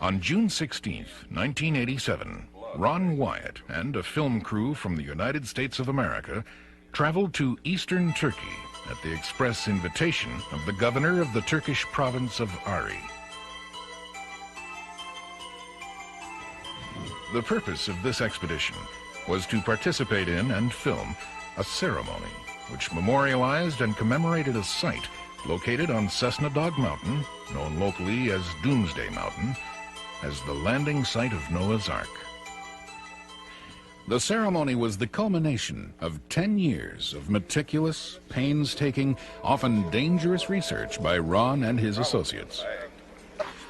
On June 16, 1987, Ron Wyatt and a film crew from the United States of America traveled to eastern Turkey at the express invitation of the governor of the Turkish province of Ari. The purpose of this expedition was to participate in and film a ceremony which memorialized and commemorated a site located on Cessna Dog Mountain, known locally as Doomsday Mountain, as the landing site of Noah's Ark. The ceremony was the culmination of 10 years of meticulous, painstaking, often dangerous research by Ron and his associates.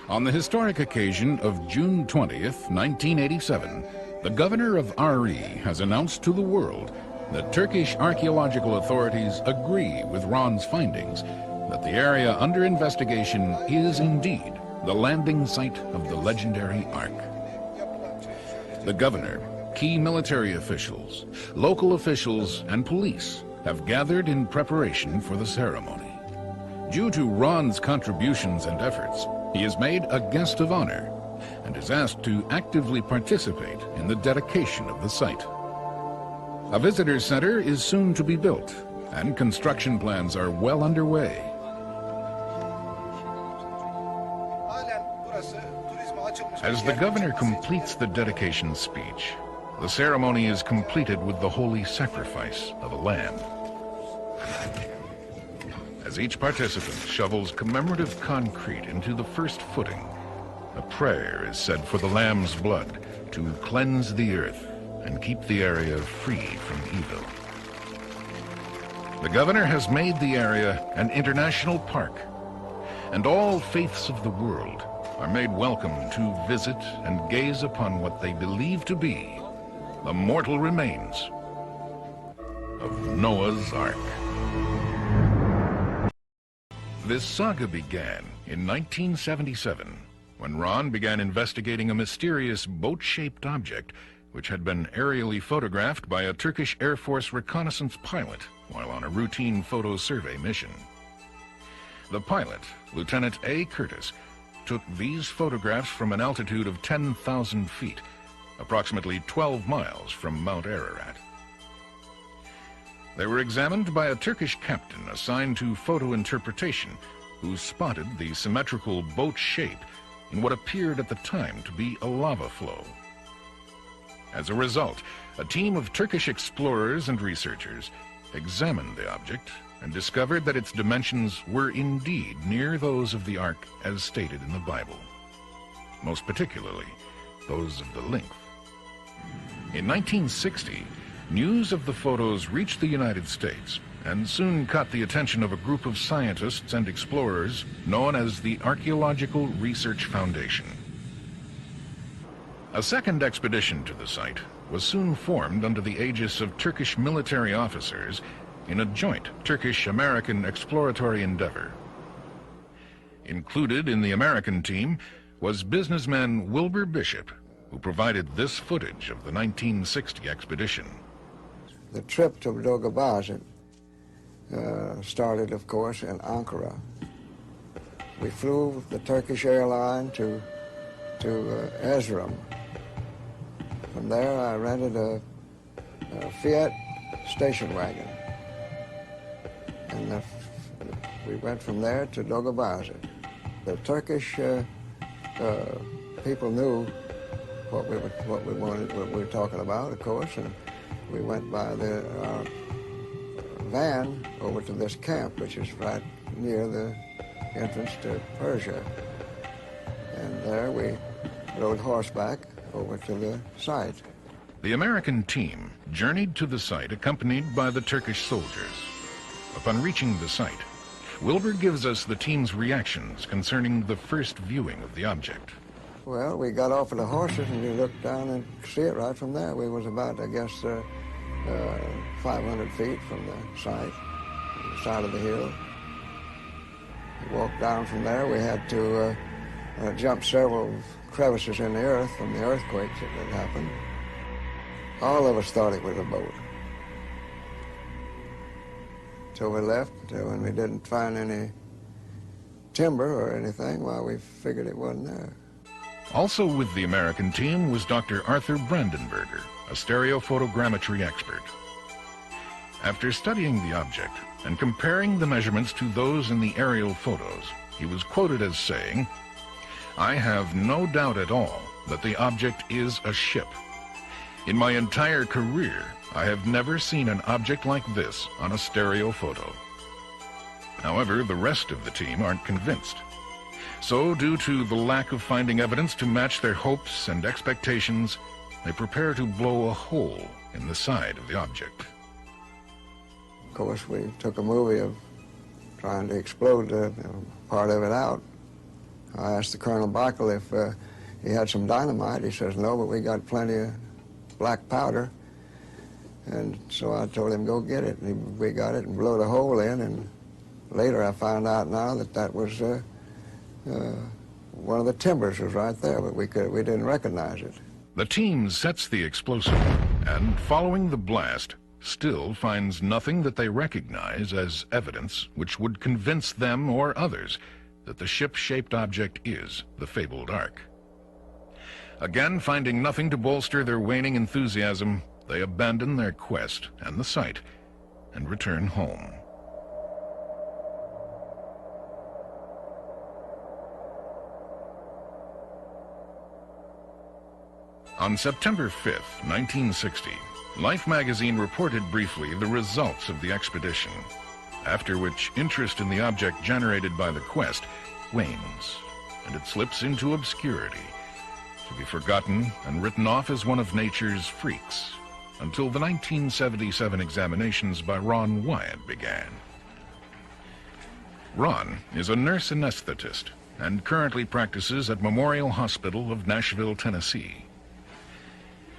On the historic occasion of June 20th, 1987, the governor of Ari has announced to the world that Turkish archaeological authorities agree with Ron's findings that the area under investigation is indeed the landing site of the legendary Ark. The governor, key military officials, local officials, and police have gathered in preparation for the ceremony. Due to Ron's contributions and efforts, he is made a guest of honor and is asked to actively participate in the dedication of the site. A visitor center is soon to be built, and construction plans are well underway. As the governor completes the dedication speech, the ceremony is completed with the holy sacrifice of a lamb. As each participant shovels commemorative concrete into the first footing, a prayer is said for the lamb's blood to cleanse the earth and keep the area free from evil. The governor has made the area an international park, and all faiths of the world are made welcome to visit and gaze upon what they believe to be the mortal remains of Noah's Ark. This saga began in 1977 when Ron began investigating a mysterious boat-shaped object which had been aerially photographed by a Turkish Air Force reconnaissance pilot while on a routine photo survey mission. The pilot, Lieutenant A. Curtis, took these photographs from an altitude of 10,000 feet, approximately 12 miles from Mount Ararat. They were examined by a Turkish captain assigned to photo interpretation, who spotted the symmetrical boat shape in what appeared at the time to be a lava flow. As a result, a team of Turkish explorers and researchers examined the object and discovered that its dimensions were indeed near those of the Ark as stated in the Bible, most particularly those of the length. In 1960, news of the photos reached the United States and soon caught the attention of a group of scientists and explorers known as the Archaeological Research Foundation. A second expedition to the site was soon formed under the aegis of Turkish military officers in a joint Turkish-American exploratory endeavor. Included in the American team was businessman Wilbur Bishop, who provided this footage of the 1960 expedition. The trip to Dogabazit started, of course, in Ankara. We flew the Turkish airline to Erzurum. From there, I rented a Fiat station wagon. And we went from there to Dogabazit. The Turkish people knew what we were talking about, of course, and we went by our van over to this camp, which is right near the entrance to Persia. And there we rode horseback over to the site. The American team journeyed to the site accompanied by the Turkish soldiers. Upon reaching the site, Wilbur gives us the team's reactions concerning the first viewing of the object. Well, we got off of the horses and we looked down and see it right from there. We was about, I guess, 500 feet from the site, the side of the hill. We walked down from there. We had to jump several crevices in the earth from the earthquakes that had happened. All of us thought it was a boat. Till we left, when we didn't find any timber or anything, well, we figured it wasn't there. Also with the American team was Dr. Arthur Brandenberger, a stereophotogrammetry expert. After studying the object and comparing the measurements to those in the aerial photos, he was quoted as saying, "I have no doubt at all that the object is a ship. In my entire career, I have never seen an object like this on a stereo photo." However, the rest of the team aren't convinced. So, due to the lack of finding evidence to match their hopes and expectations, they prepare to blow a hole in the side of the object. Of course, we took a movie of trying to explode part of it out. I asked the Colonel Backel if he had some dynamite. He says, "No, but we got plenty of black powder." And so I told him, "Go get it." And we got it and blew the hole in, and later I found out now that that was one of the timbers was right there, but we didn't recognize it. The team sets the explosive and, following the blast, still finds nothing that they recognize as evidence which would convince them or others that the ship-shaped object is the fabled Ark. Again, finding nothing to bolster their waning enthusiasm, they abandon their quest and the site and return home. On September 5th, 1960, Life magazine reported briefly the results of the expedition, after which interest in the object generated by the quest wanes, and it slips into obscurity, to be forgotten and written off as one of nature's freaks, until the 1977 examinations by Ron Wyatt began. Ron is a nurse anesthetist and currently practices at Memorial Hospital of Nashville, Tennessee.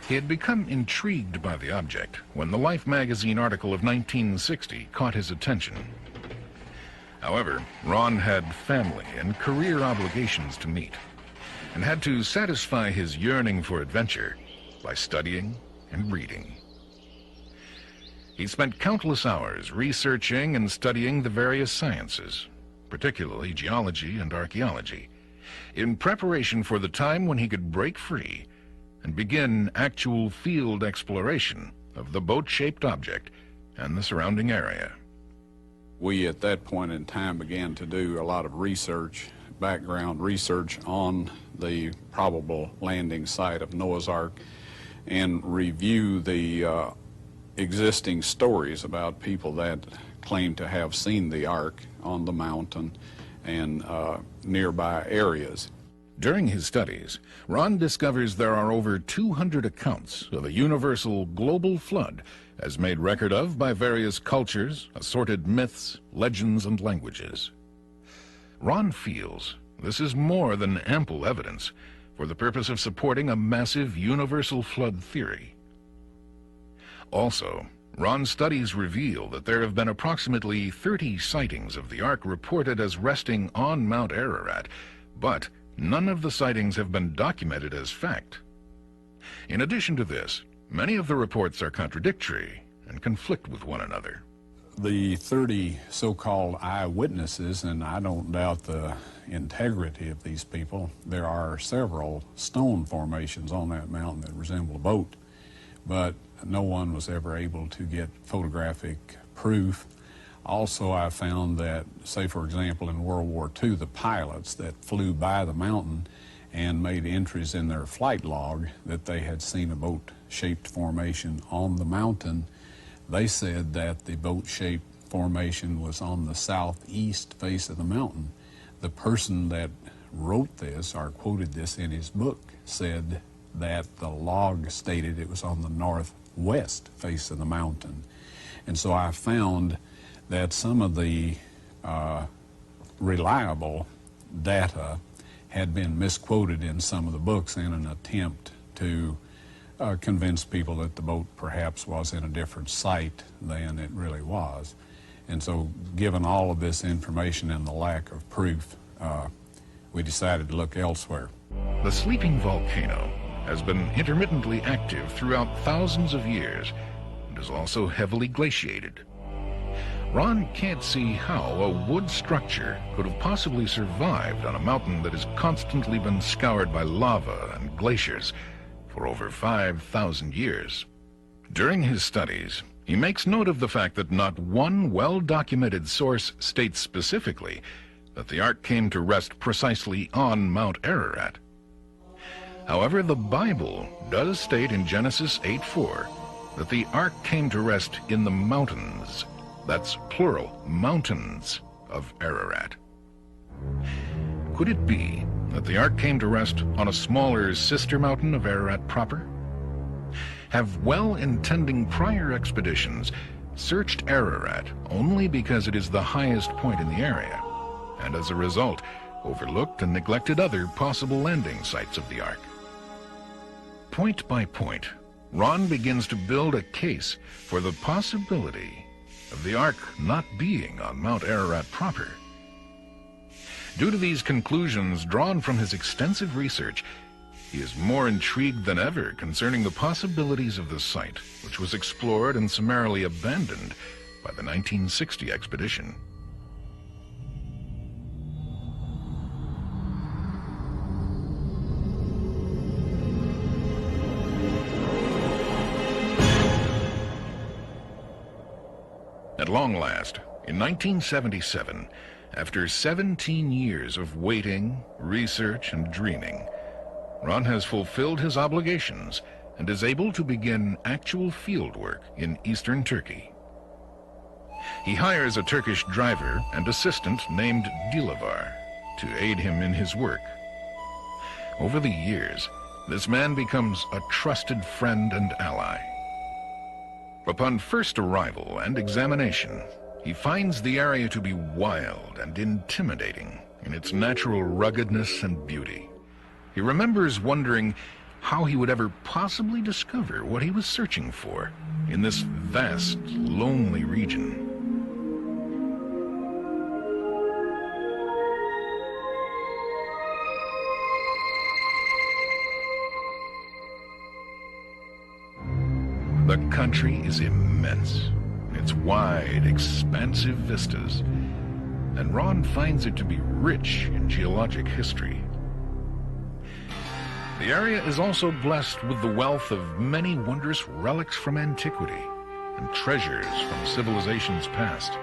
He had become intrigued by the object when the Life magazine article of 1960 caught his attention. However, Ron had family and career obligations to meet, and had to satisfy his yearning for adventure by studying and reading. He spent countless hours researching and studying the various sciences, particularly geology and archaeology, in preparation for the time when he could break free and begin actual field exploration of the boat-shaped object and the surrounding area. We, at that point in time, began to do a lot of research, background research on the probable landing site of Noah's Ark, and review the existing stories about people that claim to have seen the Ark on the mountain and nearby areas. During his studies, Ron discovers there are over 200 accounts of a universal global flood as made record of by various cultures, assorted myths, legends, and languages. Ron feels this is more than ample evidence for the purpose of supporting a massive universal flood theory. Also, Ron's studies reveal that there have been approximately 30 sightings of the Ark reported as resting on Mount Ararat, but none of the sightings have been documented as fact. In addition to this, many of the reports are contradictory and conflict with one another. The 30 so-called eyewitnesses, and I don't doubt the integrity of these people, there are several stone formations on that mountain that resemble a boat, but no one was ever able to get photographic proof. Also, I found that, say for example, in World War II, the pilots that flew by the mountain and made entries in their flight log that they had seen a boat-shaped formation on the mountain, they said that the boat-shaped formation was on the southeast face of the mountain. The person that wrote this, or quoted this in his book, said that the log stated it was on the northwest face of the mountain. And so I found that some of the reliable data had been misquoted in some of the books in an attempt to convince people that the boat perhaps was in a different site than it really was. And so, given all of this information and the lack of proof, we decided to look elsewhere. The sleeping volcano has been intermittently active throughout thousands of years and is also heavily glaciated. Ron can't see how a wood structure could have possibly survived on a mountain that has constantly been scoured by lava and glaciers for over 5,000 years. During his studies, he makes note of the fact that not one well-documented source states specifically that the Ark came to rest precisely on Mount Ararat. However, the Bible does state in Genesis 8:4 that the Ark came to rest in the mountains, that's plural, mountains of Ararat. Could it be that the Ark came to rest on a smaller sister mountain of Ararat proper? Have well-intending prior expeditions searched Ararat only because it is the highest point in the area, and as a result, overlooked and neglected other possible landing sites of the Ark? Point by point, Ron begins to build a case for the possibility of the Ark not being on Mount Ararat proper. Due to these conclusions drawn from his extensive research, he is more intrigued than ever concerning the possibilities of the site, which was explored and summarily abandoned by the 1960 expedition. At long last, in 1977, after 17 years of waiting, research, and dreaming, Ron has fulfilled his obligations and is able to begin actual field work in eastern Turkey. He hires a Turkish driver and assistant named Dilavar to aid him in his work. Over the years, this man becomes a trusted friend and ally. Upon first arrival and examination, he finds the area to be wild and intimidating in its natural ruggedness and beauty. He remembers wondering how he would ever possibly discover what he was searching for in this vast, lonely region. The country is immense, its wide, expansive vistas, and Ron finds it to be rich in geologic history. The area is also blessed with the wealth of many wondrous relics from antiquity and treasures from civilizations past.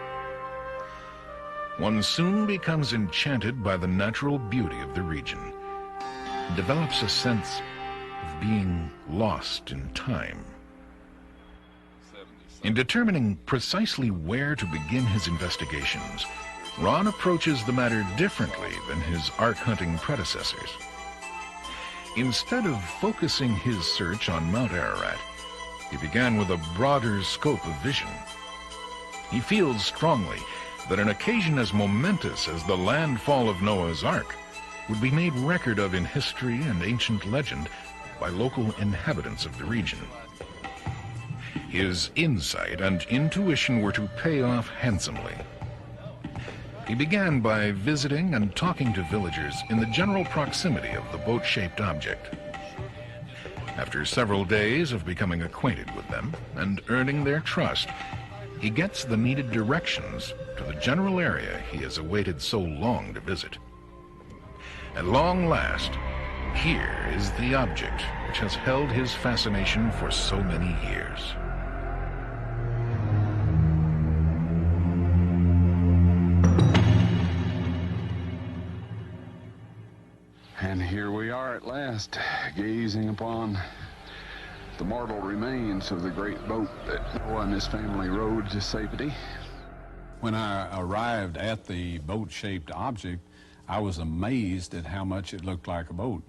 One soon becomes enchanted by the natural beauty of the region and develops a sense of being lost in time. In determining precisely where to begin his investigations, Ron approaches the matter differently than his Ark hunting predecessors. Instead of focusing his search on Mount Ararat, he began with a broader scope of vision. He feels strongly that an occasion as momentous as the landfall of Noah's Ark would be made record of in history and ancient legend by local inhabitants of the region. His insight and intuition were to pay off handsomely. He began by visiting and talking to villagers in the general proximity of the boat-shaped object. After several days of becoming acquainted with them and earning their trust, he gets the needed directions to the general area he has awaited so long to visit. At long last, here is the object which has held his fascination for so many years. And here we are at last, gazing upon the mortal remains of the great boat that Noah and his family rode to safety. When I arrived at the boat-shaped object, I was amazed at how much it looked like a boat.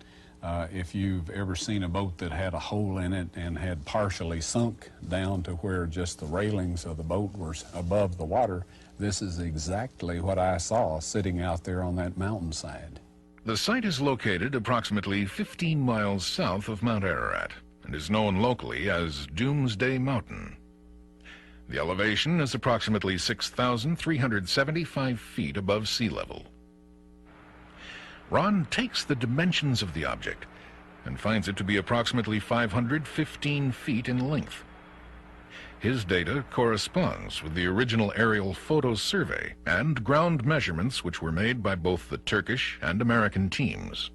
If you've ever seen a boat that had a hole in it and had partially sunk down to where just the railings of the boat were above the water, this is exactly what I saw sitting out there on that mountainside. The site is located approximately 15 miles south of Mount Ararat and is known locally as Doomsday Mountain. The elevation is approximately 6,375 feet above sea level. Ron takes the dimensions of the object and finds it to be approximately 515 feet in length. His data corresponds with the original aerial photo survey and ground measurements which were made by both the Turkish and American teams.